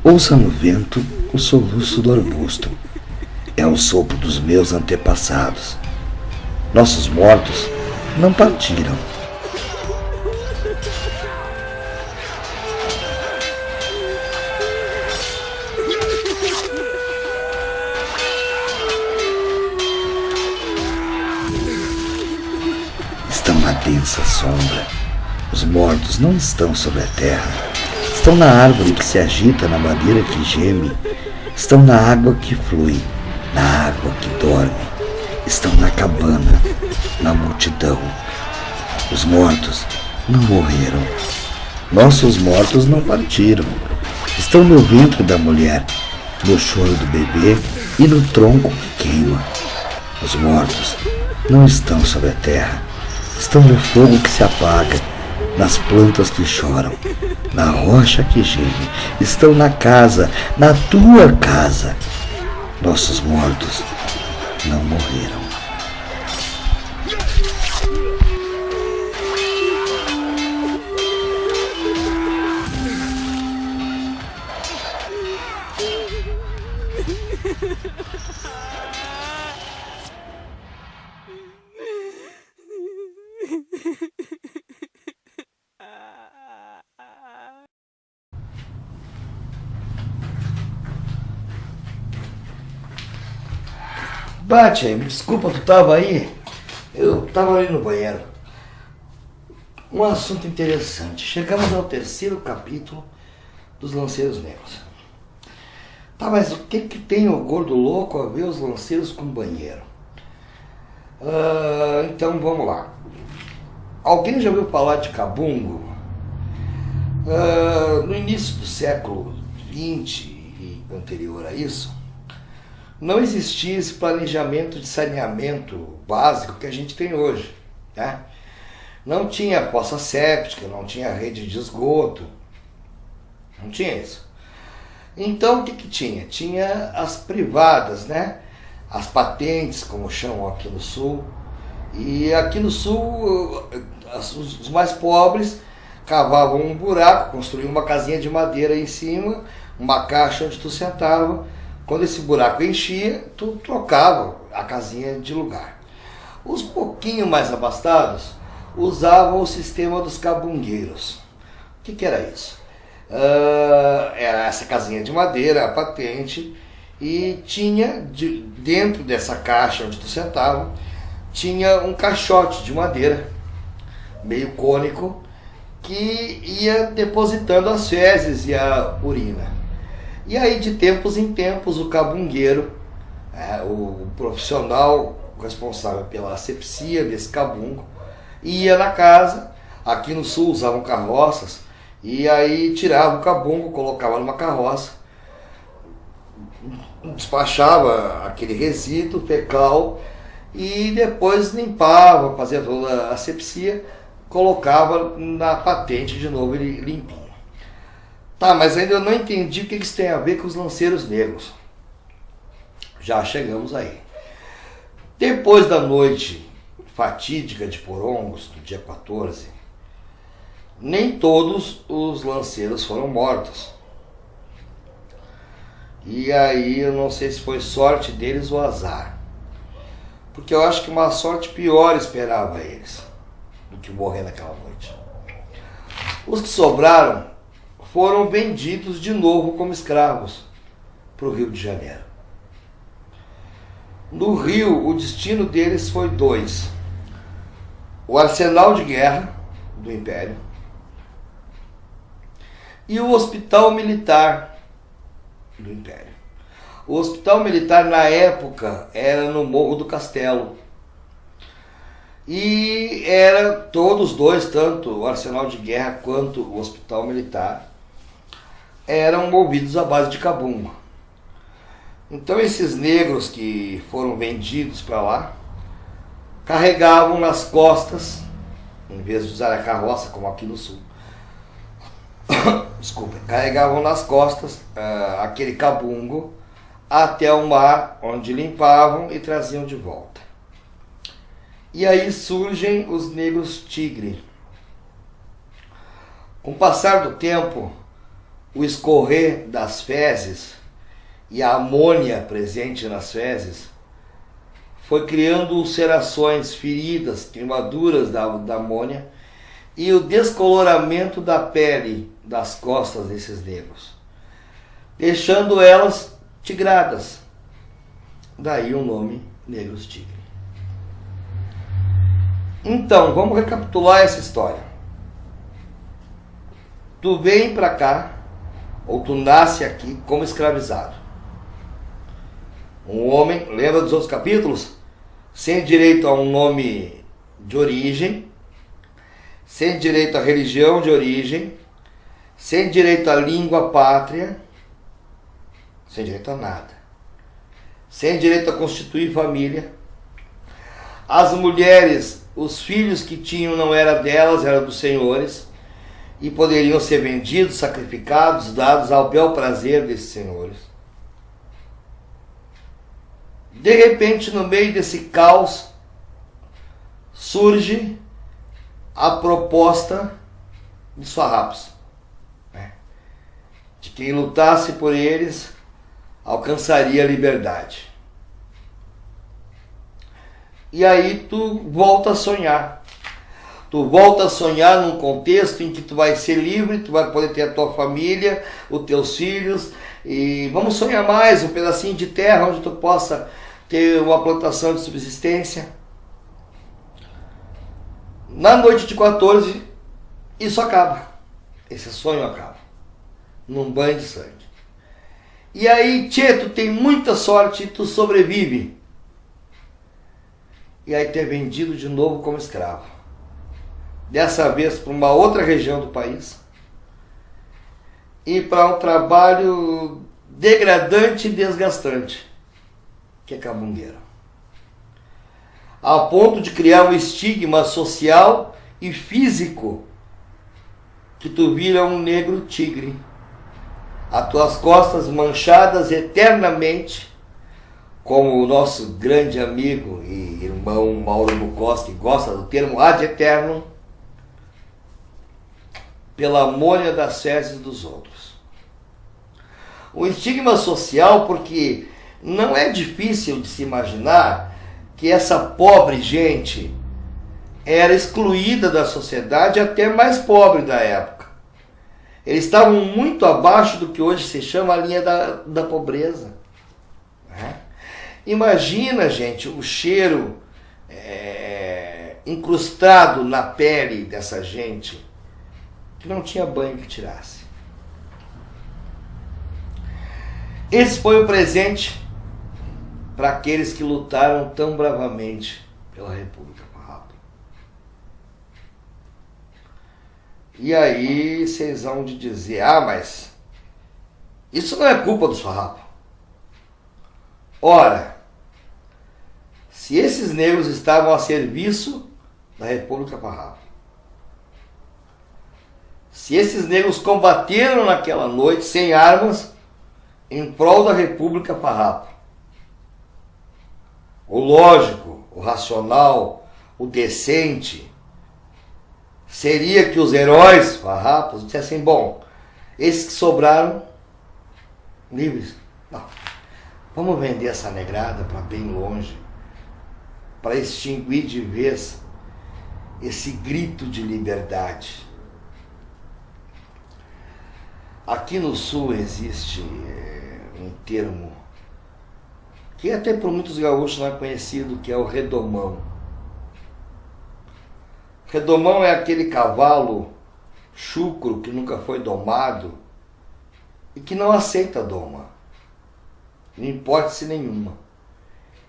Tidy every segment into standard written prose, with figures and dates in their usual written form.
Ouça no vento o soluço do arbusto. É o sopro dos meus antepassados. Nossos mortos não partiram. Estão na densa sombra. Os mortos não estão sobre a terra. Estão na árvore que se agita, na madeira que geme. Estão na água que flui, na água que dorme. Estão na cabana, na multidão. Os mortos não morreram. Nossos mortos não partiram. Estão no ventre da mulher, no choro do bebê e no tronco que queima. Os mortos não estão sobre a terra. Estão no fogo que se apaga, nas plantas que choram, na rocha que geme. Estão na casa, na tua casa. Nossos mortos não morreram. Bate, desculpa, tu tava aí? Eu tava ali no banheiro. Um assunto interessante. Chegamos ao 3º capítulo dos Lanceiros Negros. Tá, mas o que tem o gordo louco a ver os lanceiros com banheiro? Então vamos lá. Alguém já ouviu falar de cabungo? No início do século XX e anterior a isso, não existia esse planejamento de saneamento básico que a gente tem hoje, né? Não tinha fossa séptica, não tinha rede de esgoto, não tinha isso. Então o que tinha? Tinha as privadas, né? As patentes, como chamam aqui no Sul. E aqui no Sul, os mais pobres cavavam um buraco, construíam uma casinha de madeira em cima, uma caixa onde tu sentava. Quando esse buraco enchia, tu trocava a casinha de lugar. Os pouquinho mais abastados usavam o sistema dos cabungueiros. O que era isso? Era essa casinha de madeira, a patente, e tinha dentro dessa caixa onde tu sentava, tinha um caixote de madeira, meio cônico, que ia depositando as fezes e a urina. E aí, de tempos em tempos, o cabungueiro, o profissional responsável pela asepsia desse cabungo, ia na casa. Aqui no Sul usavam carroças, e aí tirava o cabungo, colocava numa carroça, despachava aquele resíduo fecal e depois limpava, fazia toda a asepsia, colocava na patente de novo limpinho. Tá, mas ainda eu não entendi o que isso tem a ver com os lanceiros negros. Já chegamos aí. Depois da noite fatídica de Porongos, do dia 14, nem todos os lanceiros foram mortos. E aí eu não sei se foi sorte deles ou azar. Porque eu acho que uma sorte pior esperava eles do que morrer naquela noite. Os que sobraram foram vendidos de novo como escravos para o Rio de Janeiro. No Rio, o destino deles foi 2. O arsenal de guerra do Império e o hospital militar do Império. O hospital militar, na época, era no Morro do Castelo. E era todos dois, tanto o arsenal de guerra quanto o hospital militar, eram movidos à base de cabungo. Então esses negros que foram vendidos para lá, carregavam nas costas, em vez de usar a carroça como aqui no Sul, desculpa, carregavam nas costas aquele cabungo até o mar, onde limpavam e traziam de volta. E aí surgem os negros tigre. Com o passar do tempo, o escorrer das fezes e a amônia presente nas fezes foi criando ulcerações, feridas, queimaduras da amônia e o descoloramento da pele das costas desses negros, deixando elas tigradas. Daí o nome negros tigre. Então, vamos recapitular essa história. Tu vem pra cá, ou tu nasce aqui como escravizado. Um homem, lembra dos outros capítulos? Sem direito a um nome de origem, sem direito à religião de origem, sem direito à língua pátria, sem direito a nada, sem direito a constituir família. As mulheres, os filhos que tinham não era delas, eram dos senhores, e poderiam ser vendidos, sacrificados, dados ao bel prazer desses senhores. De repente, no meio desse caos, surge a proposta dos farrapos, né? De quem lutasse por eles alcançaria a liberdade. E aí tu volta a sonhar. Tu volta a sonhar num contexto em que tu vai ser livre, tu vai poder ter a tua família, os teus filhos, e vamos sonhar mais, um pedacinho de terra onde tu possa ter uma plantação de subsistência. Na noite de 14, isso acaba. Esse sonho acaba. Num banho de sangue. E aí, tchê, tu tem muita sorte e tu sobrevive. E aí tu é vendido de novo como escravo. Dessa vez para uma outra região do país. E para um trabalho degradante e desgastante, que é cabungueiro. A ponto de criar um estigma social e físico que tu vira um negro tigre. As tuas costas manchadas eternamente, como o nosso grande amigo e irmão Mauro Bukowski gosta do termo ad eterno, pela amônia das fezes dos outros. O estigma social, porque não é difícil de se imaginar que essa pobre gente era excluída da sociedade até mais pobre da época. Eles estavam muito abaixo do que hoje se chama a linha da pobreza. Né? Imagina, gente, o cheiro incrustado na pele dessa gente que não tinha banho que tirasse. Esse foi o presente para aqueles que lutaram tão bravamente pela República Farrapo. E aí vocês vão de dizer, mas isso não é culpa dos farrapos. Ora, se esses negros estavam a serviço da República Farrapo, se esses negros combateram naquela noite sem armas em prol da República Farrapo, o lógico, o racional, o decente seria que os heróis farrapos dissessem, bom, esses que sobraram livres, não, vamos vender essa negrada para bem longe, para extinguir de vez esse grito de liberdade. Aqui no Sul existe um termo que até por muitos gaúchos não é conhecido, que é o redomão. Redomão é aquele cavalo chucro que nunca foi domado e que não aceita doma, em hipótese nenhuma.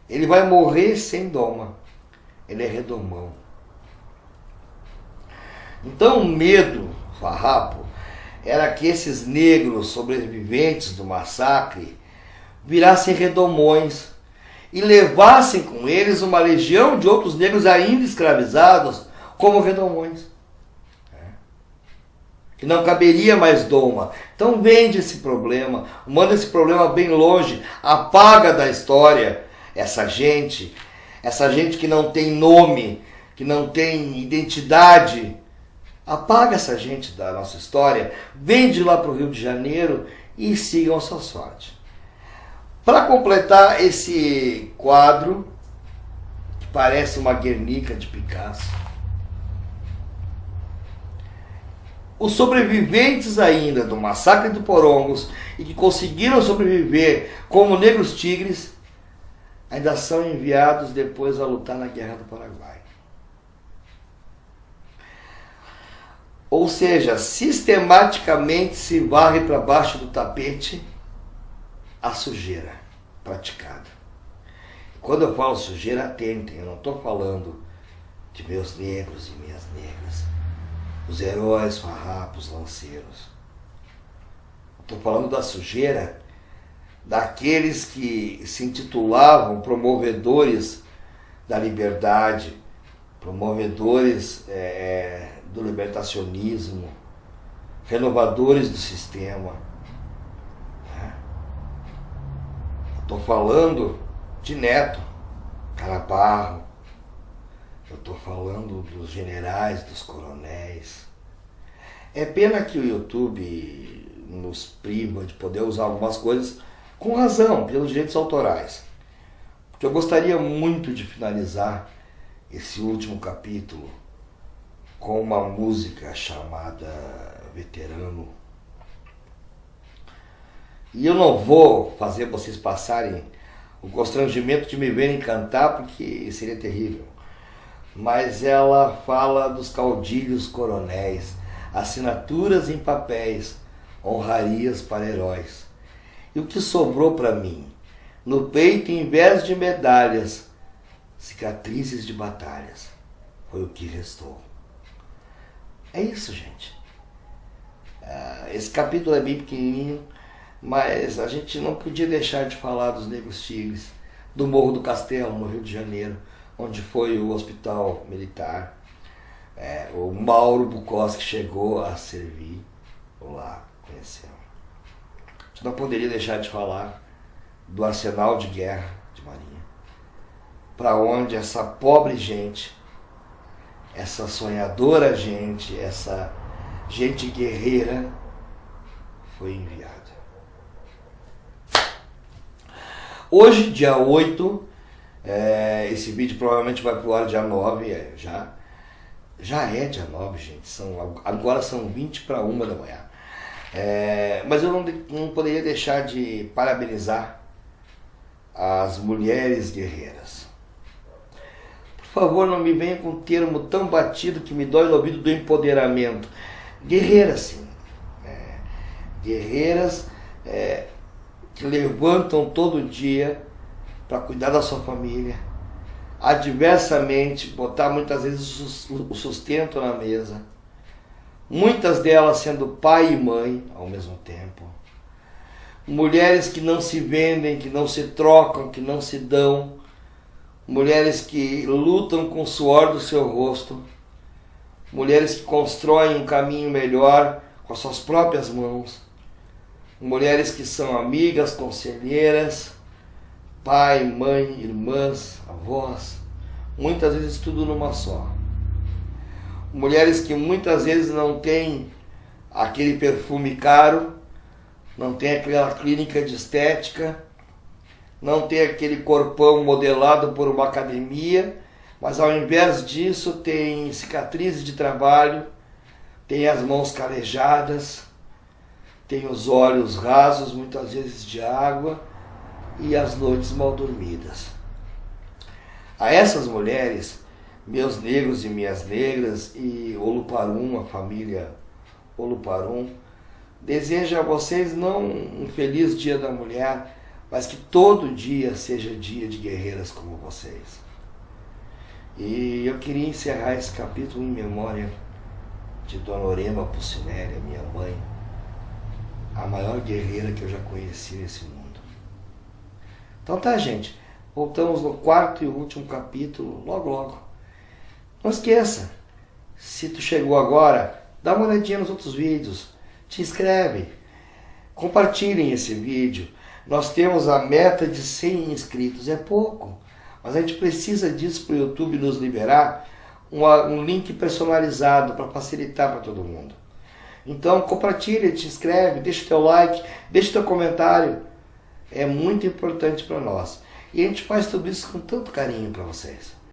Ele vai morrer sem doma. Ele é redomão. Então o medo farrapo era que esses negros sobreviventes do massacre virassem redomões e levassem com eles uma legião de outros negros ainda escravizados como redomões. que não caberia mais doma. Então vende esse problema, manda esse problema bem longe, apaga da história essa gente que não tem nome, que não tem identidade. Apaga essa gente da nossa história, vende lá para o Rio de Janeiro e sigam a sua sorte. Para completar esse quadro, que parece uma Guernica de Picasso, os sobreviventes ainda do massacre de Porongos e que conseguiram sobreviver como negros tigres, ainda são enviados depois a lutar na Guerra do Paraguai. Ou seja, sistematicamente se varre para baixo do tapete a sujeira praticada. Quando eu falo sujeira, atentem, eu não estou falando de meus negros e minhas negras, os heróis, farrapos, lanceiros. Estou falando da sujeira daqueles que se intitulavam promovedores da liberdade, promovedores do libertacionismo, renovadores do sistema. Estou falando de Neto, Carabarro, eu estou falando dos generais, dos coronéis. É pena que o YouTube nos priva de poder usar algumas coisas com razão, pelos direitos autorais. Porque eu gostaria muito de finalizar esse último capítulo com uma música chamada Veterano. E eu não vou fazer vocês passarem o constrangimento de me verem cantar, porque seria terrível. Mas ela fala dos caudilhos coronéis, assinaturas em papéis, honrarias para heróis. E o que sobrou para mim? No peito, em vez de medalhas, cicatrizes de batalhas. Foi o que restou. É isso, gente. Esse capítulo é bem pequenininho, mas a gente não podia deixar de falar dos negros tigres, do Morro do Castelo, no Rio de Janeiro, onde foi o hospital militar. O Mauro Bukowski chegou a servir lá, conheceu. A gente não poderia deixar de falar do arsenal de guerra de Marinha, para onde essa pobre gente, essa sonhadora gente, essa gente guerreira foi enviada. Hoje, dia 8, esse vídeo provavelmente vai pro ar dia 9, já é dia 9, gente, agora são 20 para 1 da manhã. Mas eu não poderia deixar de parabenizar as mulheres guerreiras. Por favor, não me venha com um termo tão batido que me dói no ouvido do empoderamento. Guerreiras, sim. Guerreiras que levantam todo dia para cuidar da sua família, adversamente, botar muitas vezes o sustento na mesa. Muitas delas sendo pai e mãe ao mesmo tempo. Mulheres que não se vendem, que não se trocam, que não se dão. Mulheres que lutam com o suor do seu rosto. Mulheres que constroem um caminho melhor com as suas próprias mãos. Mulheres que são amigas, conselheiras, pai, mãe, irmãs, avós. Muitas vezes tudo numa só. Mulheres que muitas vezes não têm aquele perfume caro, não tem aquela clínica de estética, não tem aquele corpão modelado por uma academia, mas ao invés disso tem cicatrizes de trabalho, tem as mãos calejadas, tem os olhos rasos, muitas vezes de água, e as noites mal dormidas. A essas mulheres, meus negros e minhas negras, e Oluparum, a família Oluparum, desejo a vocês não um feliz dia da mulher, mas que todo dia seja dia de guerreiras como vocês. E eu queria encerrar esse capítulo em memória de Dona Orema Pucinelli, minha mãe, a maior guerreira que eu já conheci nesse mundo. Então tá, gente, voltamos no quarto e último capítulo, logo logo. Não esqueça, se tu chegou agora, Dá uma olhadinha nos outros vídeos, te inscreve, compartilhem esse vídeo. Nós temos a meta de 100 inscritos, é pouco, mas a gente precisa disso para o YouTube nos liberar um link personalizado para facilitar para todo mundo. Então compartilha, te inscreve, deixa o teu like, deixa o teu comentário, é muito importante para nós. E a gente faz tudo isso com tanto carinho para vocês.